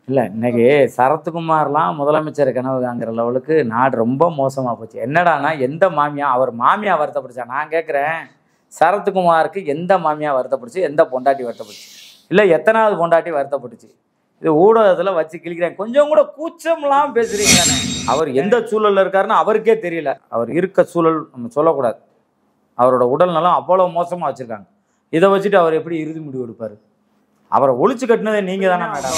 இல்லை இன்னைக்கு சரத்குமார்லாம் முதலமைச்சர் கனவுங்கிற லெவலுக்கு நாடு ரொம்ப மோசமாக போச்சு. என்னடானா எந்த மாமியா அவர் மாமியா வருத்தப்படுச்சா? நான் கேட்குறேன், சரத்குமாருக்கு எந்த மாமியா வருத்தப்படுச்சு, எந்த பொண்டாட்டி வருத்தப்படுச்சு, இல்லை எத்தனாவது பொண்டாட்டி வருத்தப்பட்டுச்சு? இது ஊடகத்தில் வச்சு கிழிக்கிறேன். கொஞ்சம் கூட கூச்சம்லாம் பேசுறீங்க தானே. அவர் எந்த சூழலில் இருக்காருன்னு அவருக்கே தெரியல. அவர் இருக்க சூழல் நம்ம சொல்லக்கூடாது. அவரோட உடல் நலம் அவ்வளோ மோசமாக வச்சுருக்காங்க. இதை வச்சுட்டு அவர் எப்படி இறுதி முடிவு எடுப்பார்? அவரை ஒழிச்சு கட்டினதே நீங்கள் தானே மேடம்.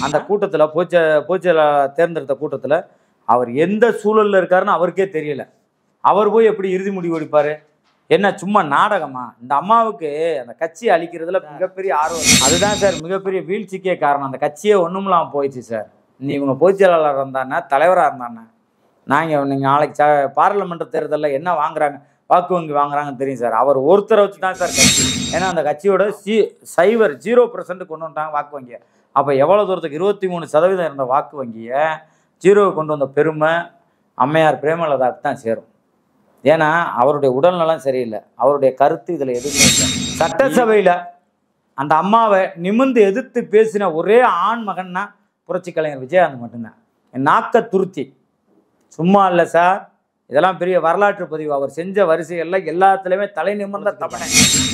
அந்த கூட்டத்தில் போச்சல தேர்ந்தெடுத்த கூட்டத்தில் அவர் எந்த சூழலில் இருக்காருன்னு அவருக்கே தெரியல. அவர் போய் எப்படி இறுதி முடிவு எடுப்பார்? என்ன சும்மா நாடகமா? இந்த அம்மாவுக்கு அந்த கட்சியை அழிக்கிறதுல மிகப்பெரிய ஆர்வம். அதுதான் சார் மிகப்பெரிய வீழ்ச்சிக்கே காரணம். அந்த கட்சியே ஒன்றும்லாம் போயிடுச்சு சார். இவங்க பொதுச் செயலாளர் இருந்தானே, தலைவராக இருந்தானே, நீங்கள் நாளைக்கு பாராளுமன்ற தேர்தலில் என்ன வாங்குறாங்க, வாக்கு வங்கி வாங்குறாங்கன்னு தெரியும் சார். அவர் ஒருத்தரை வச்சு தான் சார் கட்சி. ஏன்னா அந்த கட்சியோட 0% கொண்டு வந்துட்டாங்க வாக்கு வங்கியை. அப்போ எவ்வளோ தூரத்துக்கு 23% இருந்த வாக்கு வங்கியை 0 கொண்டு வந்த பெருமை அம்மையார் பிரேமலதாவுக்கு தான் சேரும். ஏன்னா அவருடைய உடல்நலம் சரியில்லை. அவருடைய கருத்து இதில் எதுவுமே இல்லை. சட்டசபையில் அந்த அம்மாவை நிமிர்ந்து எதிர்த்து பேசின ஒரே ஆண் மகன்னா புரட்சி கலைஞர் விஜயகாந்த் மட்டும்தான். நாக்க துருத்தி சும்மா இல்லை சார். இதெல்லாம் பெரிய வரலாற்று பதிவு. அவர் செஞ்ச வரிசைகளில் எல்லாத்துலேயுமே தலை நிமிர்ந்த தமிழன்.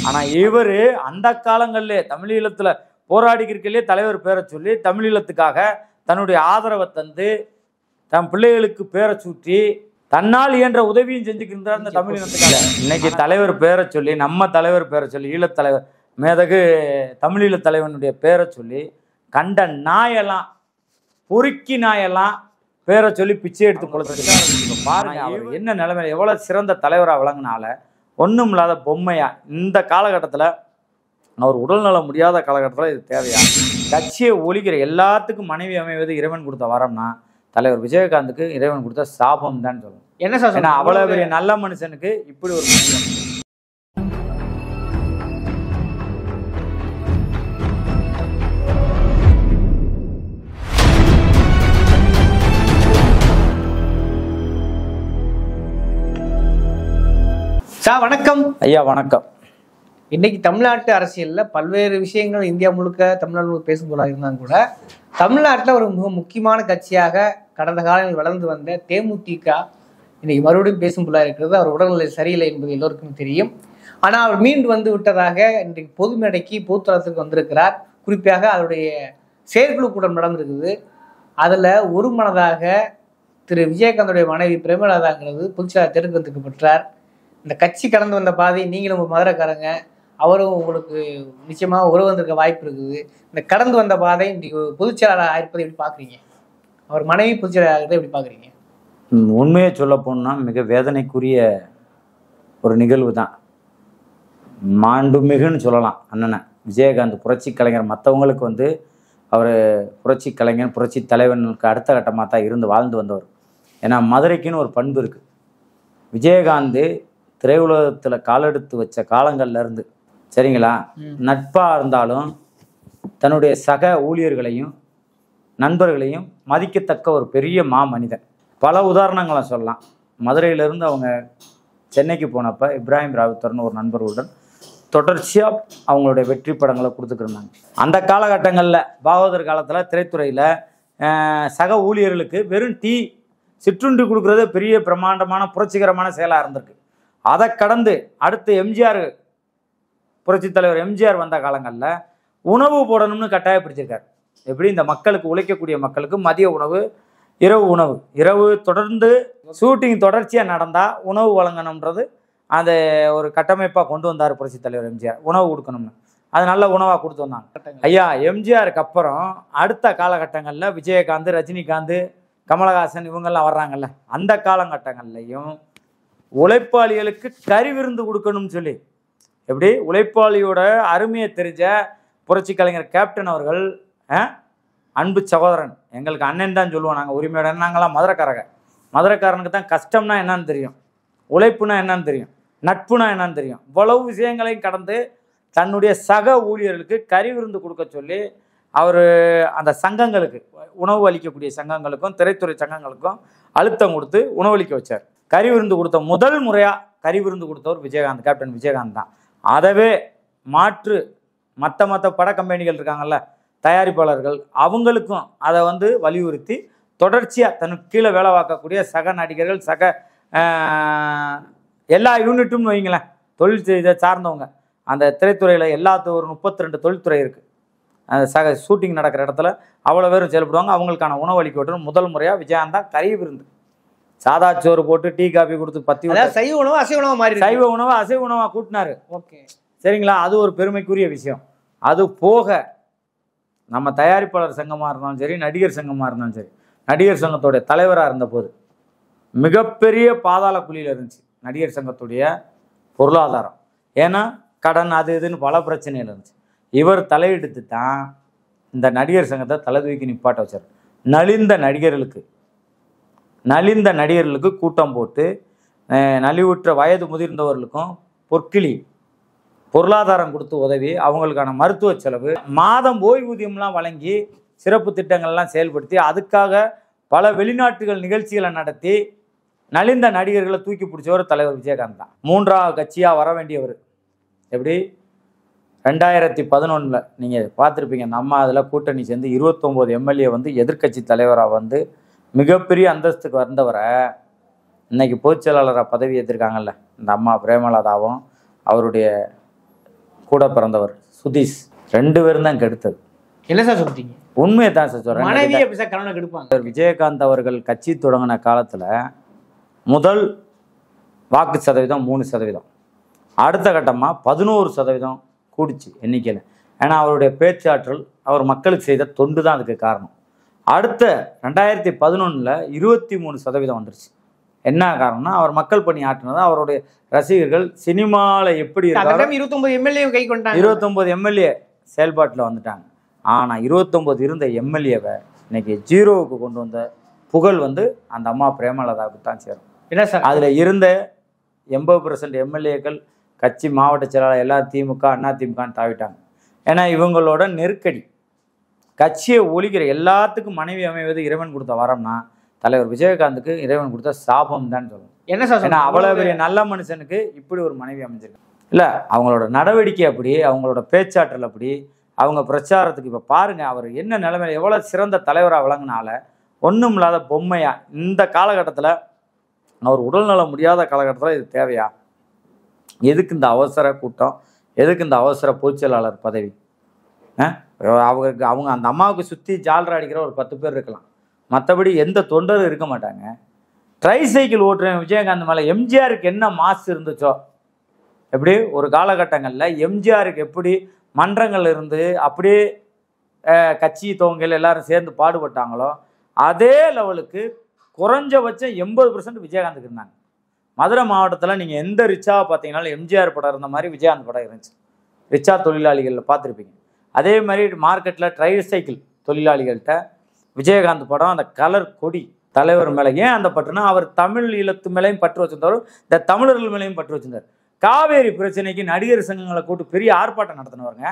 ஆனால் இவர் அந்த காலங்களிலே தமிழீழத்தில் போராடிக்கிறதுலே தலைவர் பேரை சொல்லி தமிழீழத்துக்காக தன்னுடைய ஆதரவை தந்து தன் பிள்ளைகளுக்கு பேரை சுற்றி தன்னால் இயன்ற உதவியும் செஞ்சுக்கின்றார் இந்த தமிழீழத்துக்காக. இன்னைக்கு தலைவர் பேரை சொல்லி, நம்ம தலைவர் பேரை சொல்லி, ஈழத்தலைவர் மேதகு தமிழீழத் தலைவனுடைய பேரை சொல்லி கண்ட நாயெல்லாம் பொறுக்கி நாயெல்லாம் பேரை சொல்லி பிச்சை எடுத்து கொடுத்துருக்காங்க. பாருங்க அவர் என்ன நிலைமையில எவ்வளோ சிறந்த தலைவராக விளங்கினால ஒன்றும் இல்லாத பொம்மையா இந்த காலகட்டத்தில், அவர் உடல்நலம் முடியாத காலகட்டத்தில் இது தேவையா? கட்சியை ஒழிக்கிற எல்லாத்துக்கும் மனைவி அமைவது இறைவன் கொடுத்த வரம்னா தலைவர் விஜயகாந்துக்கு இறைவன் கொடுத்த சாபம் தான் சொல்லணும். என்ன சார்? ஏன்னா அவ்வளோ பெரிய நல்ல மனுஷனுக்கு இப்படி ஒரு சார் வணக்கம். ஐயா வணக்கம். இன்னைக்கு தமிழ்நாட்டு அரசியலில் பல்வேறு விஷயங்கள் இந்தியா முழுக்க தமிழ்நாடு முழுக்க பேசும் போல இருந்தாலும் கூட தமிழ்நாட்டில் ஒரு மிக முக்கியமான கட்சியாக கடந்த காலங்களில் வளர்ந்து வந்த தேமுதிக இன்னைக்கு மறுபடியும் பேசும் போல இருக்கிறது. அவர் உடல்நிலை சரியில்லை என்பது எல்லோருக்கும் தெரியும். ஆனால் அவர் மீண்டு வந்து விட்டதாக இன்றைக்கு பொது மேடைக்கு பொதுத்தளத்துக்கு வந்திருக்கிறார். குறிப்பாக அவருடைய செயற்குழு கூட்டம் நடந்திருக்குது. அதில் ஒரு மனதாக திரு விஜயகாந்தோடைய மனைவி பிரேமலதாங்கிறது பொதுச்செயலாளர் தேர்ந்தெடுக்க பெற்றார். இந்த கட்சி கடந்து வந்த பாதை, நீங்களும் உங்கள் மதுரைக்காரங்க, அவரும் உங்களுக்கு நிச்சயமாக உறவு வந்திருக்க வாய்ப்பு இருக்குது. இந்த கடந்து வந்த பாதை இன்றைக்கு பொதுச்செயலாளர் ஆயிருப்பதை எப்படி பார்க்குறீங்க? அவர் மனைவி பொதுச்செயலாளர் எப்படி பார்க்குறீங்க? உண்மையை சொல்ல போனால் மிக வேதனைக்குரிய ஒரு நிகழ்வு தான். மாண்புமிகுன்னு சொல்லலாம் அண்ணனை விஜயகாந்த் புரட்சி கலைஞர். மற்றவங்களுக்கு அவர் புரட்சி கலைஞர், புரட்சி தலைவனுக்கு அடுத்த கட்டமாக தான் இருந்து வாழ்ந்து வந்தவர். ஏன்னா மதுரைக்குன்னு ஒரு பண்பு இருக்குது. விஜயகாந்த் திரையுலகத்தில் காலெடுத்து வச்ச காலங்கள்லேருந்து சரிங்களா, நட்பாக இருந்தாலும் தன்னுடைய சக ஊழியர்களையும் நண்பர்களையும் மதிக்கத்தக்க ஒரு பெரிய மனிதன். பல உதாரணங்களை சொல்லலாம். மதுரையிலேருந்து அவங்க சென்னைக்கு போனப்போ இப்ராஹிம் ராவுத்தர்னு ஒரு நண்பர்களுடன் தொடர்ச்சியாக அவங்களுடைய வெற்றி படங்களை கொடுத்துக்கிருந்தாங்க. அந்த காலகட்டங்களில் பாகவதர் காலத்தில் திரைத்துறையில் சக ஊழியர்களுக்கு வெறும் சிற்றுண்டி கொடுக்குறதே பெரிய பிரம்மாண்டமான புரட்சிகரமான செயலாக இருந்திருக்கு. அதை கடந்து அடுத்து எம்ஜிஆர், புரட்சி தலைவர் எம்ஜிஆர் வந்த காலங்களில் உணவு போடணும்னு கட்டாயப்படுத்தியிருக்கார். எப்படி இந்த மக்களுக்கு, உழைக்கக்கூடிய மக்களுக்கு மதிய உணவு, இரவு உணவு, இரவு தொடர்ந்து ஷூட்டிங் தொடர்ச்சியாக நடந்தால் உணவு வழங்கணுன்றது அதை ஒரு கட்டமைப்பாக கொண்டு வந்தார் புரட்சி தலைவர் எம்ஜிஆர். உணவு கொடுக்கணும்னு அது நல்ல உணவாக கொடுத்து வந்தாங்க. ஐயா எம்ஜிஆருக்கு அப்புறம் அடுத்த காலகட்டங்களில் விஜயகாந்த், ரஜினிகாந்த், கமலஹாசன் இவங்கெல்லாம் வர்றாங்கல்ல, அந்த காலகட்டங்கள்லையும் உழைப்பாளிகளுக்கு கறி விருந்து கொடுக்கணும்னு சொல்லி எப்படி உழைப்பாளியோட அருமையை தெரிஞ்ச புரட்சி கலைஞர் கேப்டன் அவர்கள், அன்பு சகோதரன், எங்களுக்கு அண்ணன் தான் சொல்லுவோம் நாங்கள் உரிமையோட. நாங்களாம் மதுரைக்காரனுக்கு தான் கஷ்டம்னா என்னன்னு தெரியும், உழைப்புனா என்னன்னு தெரியும், நட்புனா என்னன்னு தெரியும். இவ்வளவு விஷயங்களையும் கடந்து தன்னுடைய சக ஊழியர்களுக்கு கறி விருந்து கொடுக்க சொல்லி அவர் அந்த சங்கங்களுக்கு, உணவு அளிக்கக்கூடிய சங்கங்களுக்கும் திரைத்துறை சங்கங்களுக்கும் அழுத்தம் கொடுத்து உணவளிக்க வச்சார். கறி விருந்து கொடுத்த முதல் முறையாக கறி விருந்து கொடுத்தவர் விஜயகாந்த், கேப்டன் விஜயகாந்த் தான். அதவே மாற்று மற்ற பட கம்பெனிகள் இருக்காங்கல்ல, தயாரிப்பாளர்கள் அவங்களுக்கும் அதை வந்து வலியுறுத்தி தொடர்ச்சியாக தனக்கு கீழே வேலை பார்க்கக்கூடிய சக நடிகர்கள் சக எல்லா யூனிட்டும் வைங்களேன், தொழில் இதை சார்ந்தவங்க அந்த திரைத்துறையில் ஒரு 32 தொழில்துறை இருக்குது. அந்த சக ஷூட்டிங் நடக்கிற இடத்துல அவ்வளோ பேரும் செயல்படுவாங்க. அவங்களுக்கான உணவு அளிக்கட்டும் முதல் முறையாக விஜயகாந்த் தான் கறி விருந்து சாதா சோறு போட்டு டீ காஃபி கொடுத்து சைவ உணவு அசைவ உணவு மாதிரி சைவ உணவை அசைவ உணவாக கூட்டினாரு. ஓகே சரிங்களா, அது ஒரு பெருமைக்குரிய விஷயம். அது போக நம்ம தயாரிப்பாளர் சங்கமாக இருந்தாலும் சரி, நடிகர் சங்கமாக இருந்தாலும் சரி, நடிகர் சங்கத்துடைய தலைவராக இருந்தபோது மிகப்பெரிய பாதாள குழியில் இருந்துச்சு நடிகர் சங்கத்துடைய பொருளாதாரம். ஏன்னா கடன் அது இதுன்னு பல பிரச்சனைகள் இருந்துச்சு. இவர் தலையெடுத்து தான் இந்த நடிகர் சங்கத்தை தலை தூக்கி நிப்பாட்ட வச்சார். நலிந்த நடிகர்களுக்கு கூட்டம் போட்டு நலிவுற்ற வயது முதிர்ந்தவர்களுக்கும் பொருளாதாரம் கொடுத்து உதவி, அவங்களுக்கான மருத்துவ செலவு, மாதம் ஓய்வூதியம்லாம் வழங்கி சிறப்பு திட்டங்கள்லாம் செயல்படுத்தி அதுக்காக பல வெளிநாட்டுகள் நிகழ்ச்சிகளை நடத்தி நலிந்த நடிகர்களை தூக்கி பிடிச்சவர் தலைவர் விஜயகாந்த் தான். 3வது கட்சியாக வர வேண்டியவர். எப்படி 2011 நீங்கள் பார்த்துருப்பீங்க, நம்ம அதில் கூட்டணி சேர்ந்து 29 எம்எல்ஏ வந்து எதிர்க்கட்சி தலைவராக வந்து மிகப்பெரிய அந்தஸ்துக்கு வந்தவரை இன்னைக்கு பொதுச்செயலாளராக பதவி ஏற்றிருக்காங்கல்ல இந்த அம்மா பிரேமலதாவும் அவருடைய கூட பிறந்தவர் சுதீஷ், 2 பேரும் தான் கெடுத்தது. என்ன சார் சொல்றீங்க? உண்மையை தான் சார் சொல்கிறேன். மனைவி எப்படி சார் கணவனை கெடுப்பாங்க? விஜயகாந்த் அவர்கள் கட்சி தொடங்கின காலத்தில் முதல் வாக்கு சதவீதம் 3%, அடுத்த கட்டமாக 11% கூடிச்சு எண்ணிக்கையில். ஏன்னா அவருடைய பேச்சாற்றல், அவர் மக்களுக்கு செய்த தொண்டு தான் அதுக்கு காரணம். அடுத்த 2011 23% வந்துருச்சு. என்ன காரணம்னா அவர் மக்கள் பணி ஆற்றினது, அவருடைய ரசிகர்கள் சினிமாவில் எப்படி இருக்காங்க 29 எம்எல்ஏ கை கொண்டாங்க. 29 எம்எல்ஏ செயல்பாட்டில் வந்துட்டாங்க. ஆனால் 29 இருந்த எம்எல்ஏவை இன்னைக்கு 0வுக்கு கொண்டு வந்த புகழ் வந்து அந்த அம்மா பிரேமலதாவுக்கு தான் சேரும். என்ன சார் அதில் இருந்த 80% எம்எல்ஏக்கள் கட்சி மாவட்ட செயலாளர் எல்லாம் திமுக அதிமுகன்னு தாவிட்டாங்க. ஏன்னா இவங்களோட நெருக்கடி கட்சியை ஒழிக்கிற எல்லாத்துக்கும் மனைவி அமைவது இறைவன் கொடுத்த வரம்னா தலைவர் விஜயகாந்துக்கு இறைவன் கொடுத்த சாபம் தான் சொல்லணும். என்ன சார்? ஏன்னா அவ்வளோ பெரிய நல்ல மனுஷனுக்கு இப்படி ஒரு மனைவி அமைஞ்சிருக்கு. இல்லை அவங்களோட நடவடிக்கை அப்படி, அவங்களோட பேச்சாற்றல் அப்படி, அவங்க பிரச்சாரத்துக்கு இப்போ பாருங்கள் அவர் என்ன நிலைமையில் எவ்வளோ சிறந்த தலைவராக விளங்கினால ஒன்றும் இல்லாத பொம்மையா இந்த காலகட்டத்தில், அவர் உடல்நலம் முடியாத காலகட்டத்தில் இது தேவையா? எதுக்கு இந்த அவசர கூட்டம், எதுக்கு இந்த அவசர பொதுச்செயலாளர் பதவி? அவங்க அந்த அம்மாவுக்கு சுற்றி ஜால்ரா அடிக்கிற ஒரு 10 பேர் இருக்கலாம், மற்றபடி எந்த தொண்டரும் இருக்க மாட்டாங்க. ட்ரை சைக்கிள் ஓட்டுறேன் விஜயகாந்த் மேலே எம்ஜிஆருக்கு என்ன மாசு இருந்துச்சோ, எப்படி ஒரு காலகட்டங்களில் எம்ஜிஆருக்கு எப்படி மன்றங்கள் இருந்து அப்படியே கட்சி துவங்கல் எல்லாரும் சேர்ந்து பாடுபட்டாங்களோ அதே லெவலுக்கு குறைஞ்சபட்சம் 80% விஜயகாந்துக்கு இருந்தாங்க. மதுரை மாவட்டத்தில் நீங்கள் எந்த ரிச்சாவை பார்த்தீங்கன்னாலும் எம்ஜிஆர் படம் இருந்த மாதிரி விஜயகாந்த் படம் இருந்துச்சு. ரிச்சா தொழிலாளிகளில் பார்த்துருப்பீங்க. அதே மாதிரி மார்க்கெட்டில் ட்ரை சைக்கிள் தொழிலாளிகள்கிட்ட விஜயகாந்த் படம், அந்த கலர் கொடி தலைவர் மேலே ஏன் அந்த பற்றுனா அவர் தமிழ் ஈழத்து மேலேயும் பற்று வச்சிருந்தார், இந்த தமிழர்கள் மேலேயும் பற்று வச்சிருந்தார். காவேரி பிரச்சனைக்கு நடிகர் சங்கங்களை கூட்டு பெரிய ஆர்ப்பாட்டம் நடத்தினவருங்க.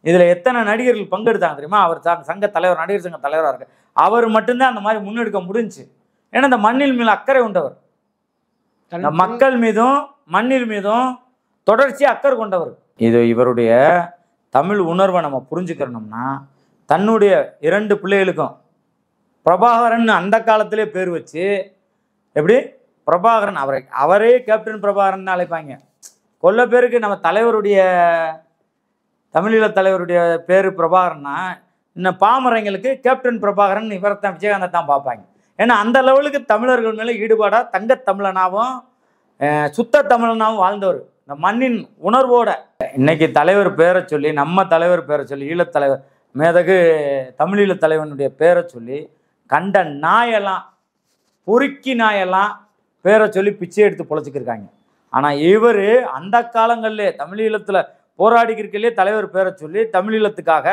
இதில் எத்தனை நடிகர்கள் பங்கெடுத்தாங்க தெரியுமா? அவர் சங்க தலைவர், நடிகர் சங்க தலைவராக இருக்கு, அவர் மட்டும்தான் அந்த மாதிரி முன்னெடுக்க முடிஞ்சு. ஏன்னா இந்த மண்ணில் மேலே அக்கறை உண்டவர், இந்த மக்கள் மீதும் மண்ணில் மீதும் தொடர்ச்சியாக அக்கறை கொண்டவர். இது இவருடைய தமிழ் உணர்வை நம்ம புரிஞ்சுக்கிறோம்னா, தன்னுடைய 2 பிள்ளைகளுக்கும் பிரபாகரன் அந்த காலத்திலே பேர் வச்சு, எப்படி பிரபாகரன் அவரே கேப்டன் பிரபாகரன் அழைப்பாங்க. கொல்ல பேருக்கு நம்ம தலைவருடைய தமிழீழ தலைவருடைய பேர் பிரபாகரன்னா, இன்னும் பாமரங்களுக்கு கேப்டன் பிரபாகரன் இவரைத்தான் விஜயகாந்தை தான் பார்ப்பாங்க. ஏன்னா அந்த லெவலுக்கு தமிழர்கள் மேலே ஈடுபாடாக தங்கத்தமிழனாகவும் சுத்த தமிழனாகவும் வாழ்ந்தவர், இந்த மண்ணின் உணர்வோட. இன்னைக்கு தலைவர் பேரை சொல்லி, நம்ம தலைவர் பேரை சொல்லி, ஈழத்தலைவர் மேதகு தமிழீழ தலைவனுடைய பேரை சொல்லி கண்ட நாயெல்லாம், பொறுக்கி நாயெல்லாம் பேரை சொல்லி பிச்சை எடுத்து பொழைச்சிக்கிருக்காங்க. ஆனால் இவர் அந்த காலங்களிலே தமிழீழத்தில் போராடிக்கிறதுலே தலைவர் பேரை சொல்லி தமிழீழத்துக்காக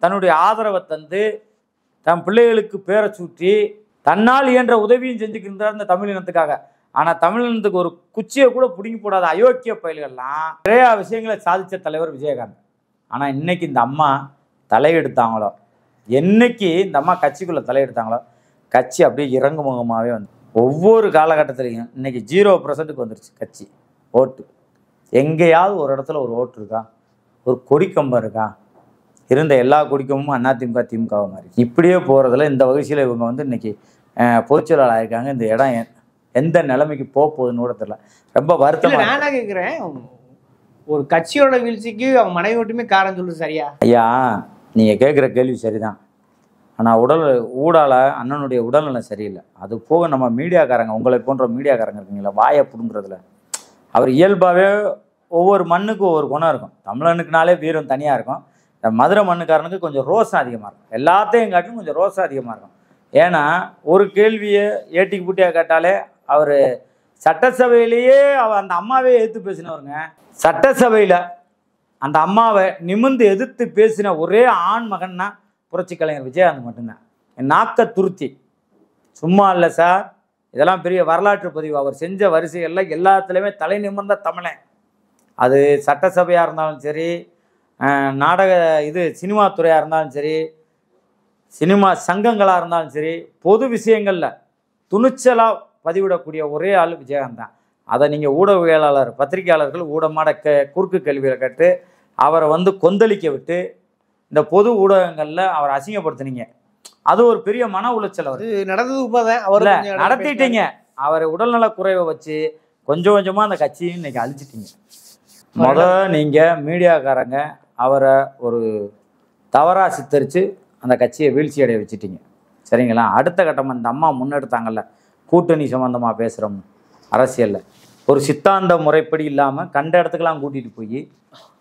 தன்னுடைய ஆதரவை தந்து தன் பிள்ளைகளுக்கு பேரை சூட்டி தன்னால் இயன்ற உதவியும் செஞ்சுக்கின்றார் இந்த தமிழினத்துக்காக. ஆனால் தமிழினத்துக்கு ஒரு குச்சியை கூட பிடுங்கி போடாத அயோக்கிய பயல்கள்லாம் நிறையா விஷயங்களை சாதித்த தலைவர் விஜயகாந்த். ஆனால் இன்னைக்கு இந்த அம்மா தலையெடுத்தாங்களோ, என்னைக்கு இந்த அம்மா கட்சிக்குள்ளே தலையெடுத்தாங்களோ, கட்சி அப்படியே இறங்கு முகமாகவே வந்து ஒவ்வொரு காலகட்டத்திலையும் இன்னைக்கு 0%க்கு வந்துருச்சு கட்சி ஓட்டு. எங்கேயாவது ஒரு இடத்துல ஒரு ஓட்டு இருக்கா, ஒரு கொடிக்கம்பம் இருக்கா? இருந்த எல்லா குடிக்கமும் அதிமுக திமுக மாதிரி இப்படியே போகிறதுல இந்த வயசில் இவங்க வந்து இன்னைக்கு பொதுச்செயலாளர் ஆயிருக்காங்க. இந்த இடம் எந்த நிலைமைக்கு போகுதுன்னு கூட தெரியல. ரொம்ப வருத்தம். நான் என்ன கேட்குறேன், ஒரு கட்சியோட வீழ்ச்சிக்கு அவங்க மனைவி மட்டுமே காரணம் சொல்லுது சரியா? ஐயா, நீங்கள் கேட்குற கேள்வி சரிதான். ஆனால் ஊடால அண்ணனுடைய உடல்நலம் சரியில்லை. அது போக நம்ம மீடியாக்காரங்க, உங்களை போன்ற மீடியாக்காரங்க இருக்கீங்களா, வாயை பிடுங்குறதுல அவர் இயல்பாகவே ஒவ்வொரு மண்ணுக்கும் ஒவ்வொரு குணம் இருக்கும். தமிழனுக்குனாலே வீரம் தனியாக இருக்கும். இந்த மதுரை மண்ணுக்காரனுக்கு கொஞ்சம் ரோசம் அதிகமாக இருக்கும். எல்லாத்தையும் காட்டிலும் கொஞ்சம் ரோசம் அதிகமாக இருக்கும். ஏன்னா ஒரு கேள்வியை ஏட்டிக்கு பூட்டியாக கேட்டாலே அவர் சட்டசபையிலேயே அந்த அம்மாவே எதிர்த்து பேசினவருங்க. சட்டசபையில் அந்த அம்மாவை நிமிர்ந்து எதிர்த்து பேசின ஒரே ஆண் மகன்னா புரட்சி கலைஞர் விஜயகாந்த் மட்டும்தான். என் நாக்க துருத்தி சும்மா இல்லை சார், இதெல்லாம் பெரிய வரலாற்று பதிவு. அவர் செஞ்ச வரிசைகளில் எல்லாத்துலேயுமே தலை நிமிர்ந்த தமிழன். அது சட்டசபையாக இருந்தாலும் சரி, நாடக சினிமா துறையாக இருந்தாலும் சரி, சினிமா சங்கங்களாக இருந்தாலும் சரி, பொது விஷயங்களில் துணிச்சலாக பதிவிடக்கூடிய ஒரே ஆள் விஜயகாந்த் தான். அதை நீங்கள் ஊடகவியலாளர் பத்திரிகையாளர்கள் ஊடகமாட குறுக்கு கேள்விகளை கேட்டு அவரை வந்து கொந்தளிக்க விட்டு இந்த பொது ஊடகங்களில் அவரை அசிங்கப்படுத்தினீங்க. அது ஒரு பெரிய மன உளைச்சல். அவர் நடந்தது நடத்திட்டீங்க. அவர் உடல்நல குறைவை வச்சு கொஞ்சம் கொஞ்சமாக அந்த கட்சியும் இன்னைக்கு அழிச்சிட்டீங்க. நீங்கள் மீடியாக்காரங்க அவரை ஒரு தவறாக சித்தரித்து அந்த கட்சியை வீழ்ச்சி அடைய வச்சுட்டீங்க. சரிங்களா? அடுத்த கட்டமாக இந்த அம்மா முன்னெடுத்தாங்கல்ல, கூட்டணி சம்மந்தமாக பேசுகிறோம் அரசியலில், ஒரு சித்தாந்த முறைப்படி இல்லாமல் கண்ட இடத்துக்கெல்லாம் கூட்டிகிட்டு போய்,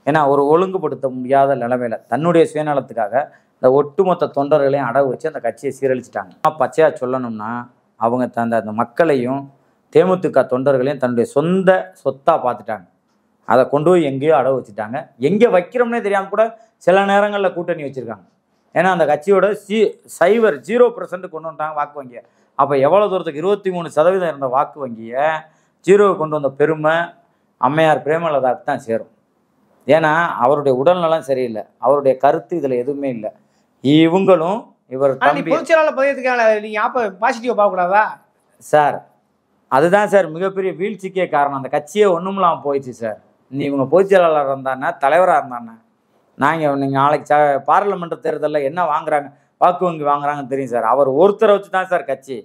ஏன்னா ஒரு ஒழுங்குபடுத்த முடியாத நிலைமையில் தன்னுடைய சுயநலத்துக்காக இந்த ஒட்டுமொத்த தொண்டர்களையும் அடகு வச்சு அந்த கட்சியை சீரழிச்சிட்டாங்க. பச்சையாக சொல்லணும்னா அவங்க அந்த மக்களையும் தேமுதிக தொண்டர்களையும் தன்னுடைய சொந்த சொத்தாக பார்த்துட்டாங்க. அதை கொண்டு போய் எங்கேயோ அடகு வச்சுட்டாங்க. எங்கே வைக்கிறோம்னே தெரியாமல் கூட சில நேரங்களில் கூட்டணி வச்சுருக்காங்க. ஏன்னா அந்த கட்சியோட 0% கொண்டு வந்துட்டாங்க வாக்கு வங்கியை. அப்போ எவ்வளோ தூரத்துக்கு 23% இருந்த வாக்கு வங்கியை 0 கொண்டு வந்த பெருமை அம்மையார் பிரேமலதாவுக்கு தான் சேரும். ஏன்னா அவருடைய உடல்நலம் சரியில்லை, அவருடைய கருத்து இதில் எதுவுமே இல்லை. இவங்களும் இவர் பாசிட்டிவ் பார்க்கக்கூடாதா சார்? அதுதான் சார் மிகப்பெரிய வீழ்ச்சிக்கே காரணம். அந்த கட்சியே ஒன்றும்லாம் போயிடுச்சு சார். இவங்க பொதுச்செயலாளர் இருந்தானே, தலைவராக இருந்தானே, நீங்கள் நாளைக்கு பாராளுமன்ற தேர்தலில் என்ன வாங்குறாங்க, வாக்கு வங்கி வாங்குறாங்கன்னு தெரியும் சார். அவர் ஒருத்தரை வச்சு தான் சார் கட்சி.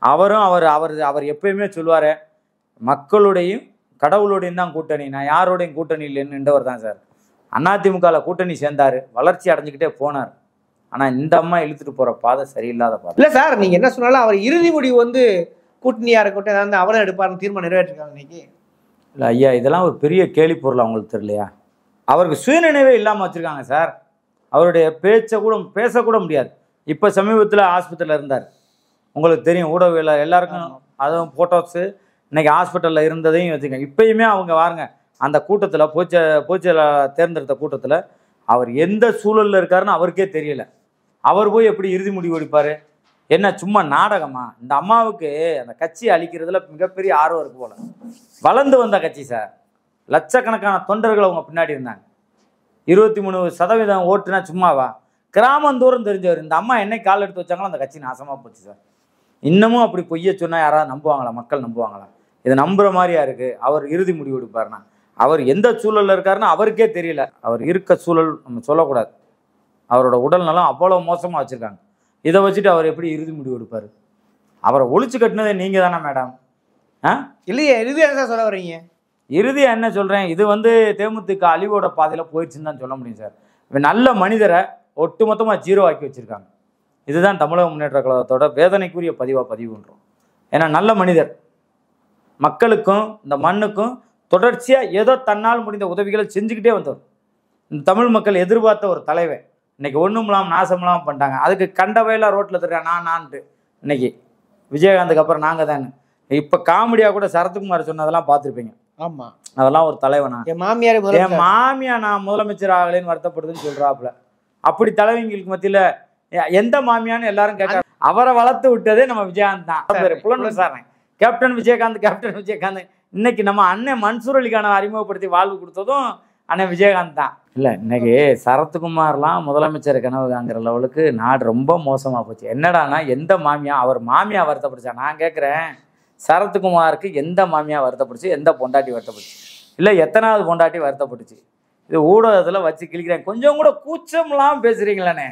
அவர் எப்பயுமே சொல்லுவார், மக்களுடையும் கடவுளுடையும் தான் கூட்டணி, நான் யாரோடையும் கூட்டணி இல்லைன்னுன்றவர் தான் சார். அதிமுகவில் கூட்டணி சேர்ந்தார், வளர்ச்சி அடைஞ்சிக்கிட்டே போனார். ஆனால் இந்த அம்மா இழுத்துட்டு போகிற பாதை சரியில்லாத பாதை. இல்லை சார், நீங்கள் என்ன சொன்னாலும் அவர் இறுதி முடிவு வந்து கூட்டணியாக இருக்கட்டும், ஏதாவது அவரை எடுப்பாருன்னு தீர்மானம் நிறைவேற்றிருக்காங்க இன்னைக்கு. இல்லை ஐயா, இதெல்லாம் ஒரு பெரிய கேலி பொருள். அவங்களுக்கு தெரியலையா? அவருக்கு சுயநினைவே இல்லாமல் வச்சுருக்காங்க சார். அவருடைய பேசக்கூட முடியாது. இப்போ சமீபத்தில் ஆஸ்பத்திரியில் இருந்தார், உங்களுக்கு தெரியும், ஊடகவியல் எல்லாருக்கும். அதுவும் ஃபோட்டோஸு இன்றைக்கி ஹாஸ்பிட்டலில் இருந்ததையும் வச்சுக்கோங்க. இப்போயுமே அவங்க வாருங்க அந்த கூட்டத்தில் பொதுச்செயலாளர் தேர்ந்தெடுத்த கூட்டத்தில் அவர் எந்த சூழலில் இருக்காருன்னு அவருக்கே தெரியல. அவர் போய் எப்படி இறுதி முடிவு எடுப்பார்? என்ன சும்மா நாடகமா? இந்த அம்மாவுக்கு அந்த கட்சியை அழிக்கிறதுல மிகப்பெரிய ஆர்வம் இருக்கு போல. வளர்ந்து வந்த கட்சி சார், லட்சக்கணக்கான தொண்டர்கள் அவங்க பின்னாடி இருந்தாங்க. 23% ஓட்டுனா சும்மாவா? கிராமந்தோறும் தெரிஞ்சவர். இந்த அம்மா என்னைக்கு கால் எடுத்து வச்சாங்களோ அந்த கட்சி நாசமாக போச்சு சார். இன்னமும் அப்படி பொய்ய சொன்னால் யாராவது நம்புவாங்களா? மக்கள் நம்புவாங்களா? இதை நம்புகிற மாதிரியா இருக்குது. அவர் இறுதி முடிவு எடுப்பார்னா அவர் எந்த சூழலில் இருக்காருன்னு அவருக்கே தெரியல. அவர் இருக்க சூழல் நம்ம சொல்லக்கூடாது. அவரோட உடல்நலம் அவ்வளோ மோசமாக வச்சுருக்காங்க. இதை வச்சுட்டு அவர் எப்படி இறுதி முடிவு எடுப்பார்? அவரை ஒழிச்சு கட்டினதே நீங்கள் தானே மேடம்? இல்லையே, இறுதியாக தான் சொல்ல வர்றீங்க. இறுதியாக என்ன சொல்கிறேன், இது தேமுதிக அழிவோட பாதையில் போயிடுச்சுன்னு தான் சொல்ல முடியும் சார். நல்ல மனிதரை ஒட்டுமொத்தமாக 0 ஆக்கி வச்சுருக்காங்க. இதுதான் தமிழக முன்னேற்ற கழகத்தோட வேதனைக்குரிய பதிவுன்றோம். ஏன்னா நல்ல மனிதர், மக்களுக்கும் இந்த மண்ணுக்கும் தொடர்ச்சியாக ஏதோ தன்னால் முடிந்த உதவிகளை செஞ்சுக்கிட்டே வந்தவர். இந்த தமிழ் மக்கள் எதிர்பார்த்த ஒரு தலைவர் இன்னைக்கு ஒன்றும் இல்லாமல் நாசமெல்லாம் பண்ணிட்டாங்க. அதுக்கு கண்ட வயலாக ரோட்டில் தெரியா நான்ட்டு இன்னைக்கு விஜயகாந்துக்கு அப்புறம் நாங்கள் தானே. இப்போ காமெடியாக கூட சரத்குமார் சொன்னதெல்லாம் பார்த்துருப்பீங்க. ஆமாம், அதெல்லாம் ஒரு தலைவனா? என் மாமியார் நான் முதலமைச்சர் ஆகலைன்னு வருத்தப்படுதுன்னு சொல்கிறாப்புல. அப்படி தலைவங்களுக்கு மத்தியில் எந்த மாமியான்னு எல்லாரும் கேட்க, அவரை வளர்த்து விட்டதே நம்ம விஜயகாந்த் தான். புலன் விசாரணை கேப்டன் விஜயகாந்த். இன்னைக்கு நம்ம அண்ணன் மன்சூர் அலிகான அறிமுகப்படுத்தி வாழ்வு கொடுத்ததும் அண்ணன் விஜயகாந்த் தான். இல்லை, இன்னைக்கு சரத்குமார்லாம் முதலமைச்சர் கனவு காங்கிற லெவலுக்கு நாடு ரொம்ப மோசமாக போச்சு. என்னடானா எந்த மாமியா, அவர் மாமியா வருத்தப்படுச்சா? நான் கேட்குறேன், சரத்குமாருக்கு எந்த மாமியா வருத்தப்படுச்சு, எந்த பொண்டாட்டி வருத்தப்படுச்சு, இல்லை எத்தனாவது பொண்டாட்டி வருத்தப்பட்டுச்சு? இது ஊடகத்தில் வச்சு கிழிக்கிறேன். கொஞ்சம் கூட கூச்சம்லாம் பேசுகிறீங்களாண்ணே.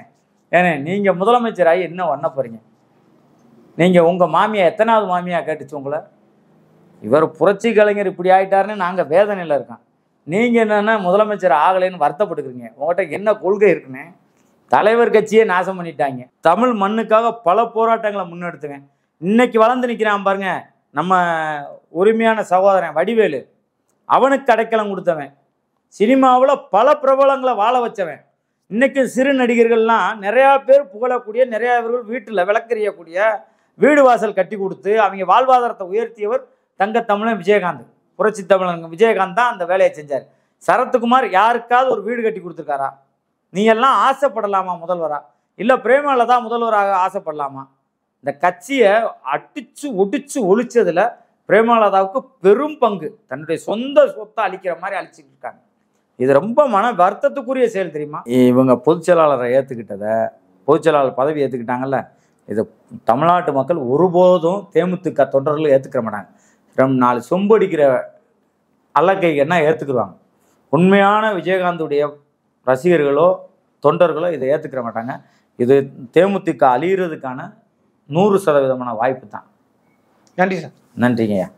ஏண்ணே நீங்கள் முதலமைச்சராகி என்ன பண்ண போகிறீங்க? நீங்கள் உங்கள் மாமியா எத்தனாவது மாமியா கேட்டுச்சு உங்களை? இவர் புரட்சி கலைஞர் இப்படி ஆகிட்டாருன்னு நாங்கள் வேதனையில் இருக்கோம். நீங்கள் என்னென்னா முதலமைச்சர் ஆகலைன்னு வருத்தப்பட்டுக்கிறீங்க. உங்கள்கிட்ட என்ன கொள்கை இருக்குன்னு? தலைவர் கட்சியே நாசம் பண்ணிட்டாங்க. தமிழ் மண்ணுக்காக பல போராட்டங்களை முன்னெடுத்துங்க. இன்னைக்கு வளர்ந்து நிற்கிறான் பாருங்க நம்ம உரிமையான சகோதரன் வடிவேலு. அவனுக்கு அடைக்கலம் கொடுத்தவன், சினிமாவில் பல பிரபலங்களை வாழ வச்சவன். இன்னைக்கு சிறு நடிகர்கள்லாம் நிறையா பேர் புகழக்கூடிய, நிறையா பேர்கள் வீட்டில் விளக்கறியக்கூடிய, வீடு வாசல் கட்டி கொடுத்து அவங்க வாழ்வாதாரத்தை உயர்த்தியவர் தங்க தமிழன் விஜயகாந்த். புரட்சி தமிழன் விஜயகாந்த் தான் அந்த வேலையை செஞ்சார். சரத்குமார் யாருக்காவது ஒரு வீடு கட்டி கொடுத்துருக்காரா? நீ எல்லாம் ஆசைப்படலாமா முதல்வரா? இல்லை பிரேமலதா முதல்வராக ஆசைப்படலாமா? இந்த கட்சியை அடிச்சு ஒடிச்சு ஒழிச்சதுல பிரேமலதாவுக்கு பெரும் பங்கு. தன்னுடைய சொந்த சொத்தை அழிக்கிற மாதிரி அழிச்சிட்டு இருக்காங்க. இது ரொம்ப மன வருத்தத்துக்குரிய செயல் தெரியுமா? இவங்க பொதுச் செயலாளரை ஏற்றுக்கிட்டதை, பொதுச் செயலாளர் பதவி ஏற்றுக்கிட்டாங்கல்ல, இது தமிழ்நாட்டு மக்கள் ஒருபோதும் தேமுதிக தொண்டர்கள் ஏற்றுக்கிற மாட்டாங்க. 4 சொம்படிக்கிற அல்லக்கைன்னா ஏற்றுக்குருவாங்க. உண்மையான விஜயகாந்துடைய ரசிகர்களோ தொண்டர்களோ இதை ஏற்றுக்கிற மாட்டாங்க. இது தேமுதிக அழிகிறதுக்கான 100% வாய்ப்பு தான். நன்றி சார். நன்றிங்கய்யா.